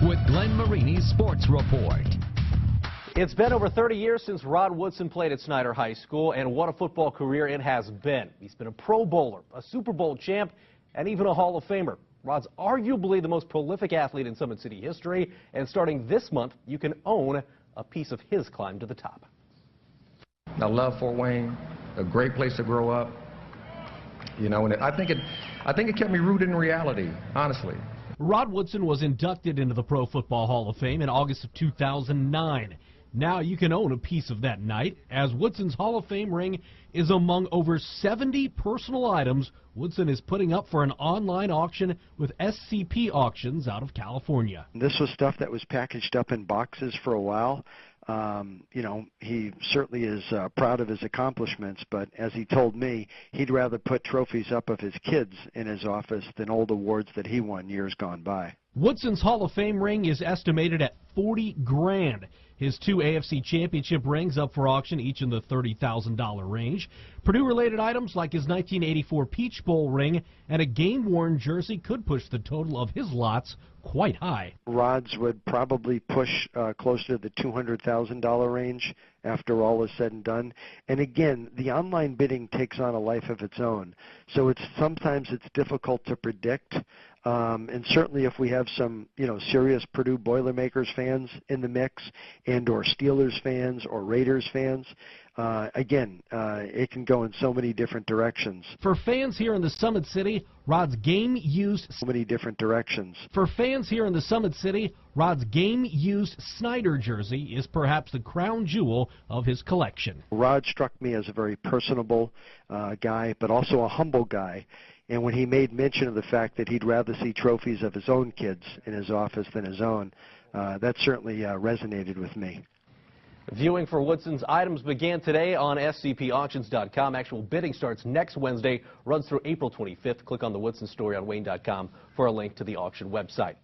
with Glenn Marini's Sports Report. It's been over 30 years since Rod Woodson played at Snyder High School, and what a football career it has been. He's been a Pro Bowler, a Super Bowl champ, and even a Hall of Famer. Rod's arguably the most prolific athlete in Summit City history, and starting this month, you can own a piece of his climb to the top. I love Fort Wayne, a great place to grow up. You know, and I think it kept me rooted in reality, honestly. Rod Woodson was inducted into the Pro Football Hall of Fame in August of 2009. Now you can own a piece of that night, as Woodson's Hall of Fame ring is among over 70 personal items Woodson is putting up for an online auction with SCP Auctions out of California. This was stuff that was packaged up in boxes for a while. You know, he certainly is proud of his accomplishments, but as he told me, he'd rather put trophies up of his kids in his office than old awards that he won years gone by. Woodson's Hall of Fame ring is estimated at $40 grand. His two AFC Championship rings up for auction, each in the $30,000 range. Purdue-related items like his 1984 Peach Bowl ring and a game-worn jersey could push the total of his lots quite high. Rod's would probably push closer to the $200,000 range after all is said and done. And again, the online bidding takes on a life of its own, so sometimes it's difficult to predict. And certainly if we have some, serious Purdue Boilermakers fans in the mix and or Steelers fans or Raiders fans, it can go in so many different directions. For fans here in the Summit City, Rod's game-used Snyder jersey is perhaps the crown jewel of his collection. Rod struck me as a very personable guy, but also a humble guy. And when he made mention of the fact that he'd rather see trophies of his own kids in his office than his own, that certainly resonated with me. Viewing for Woodson's items began today on scpauctions.com. Actual bidding starts next Wednesday, runs through April 25th. Click on the Woodson story on WANE.com for a link to the auction website.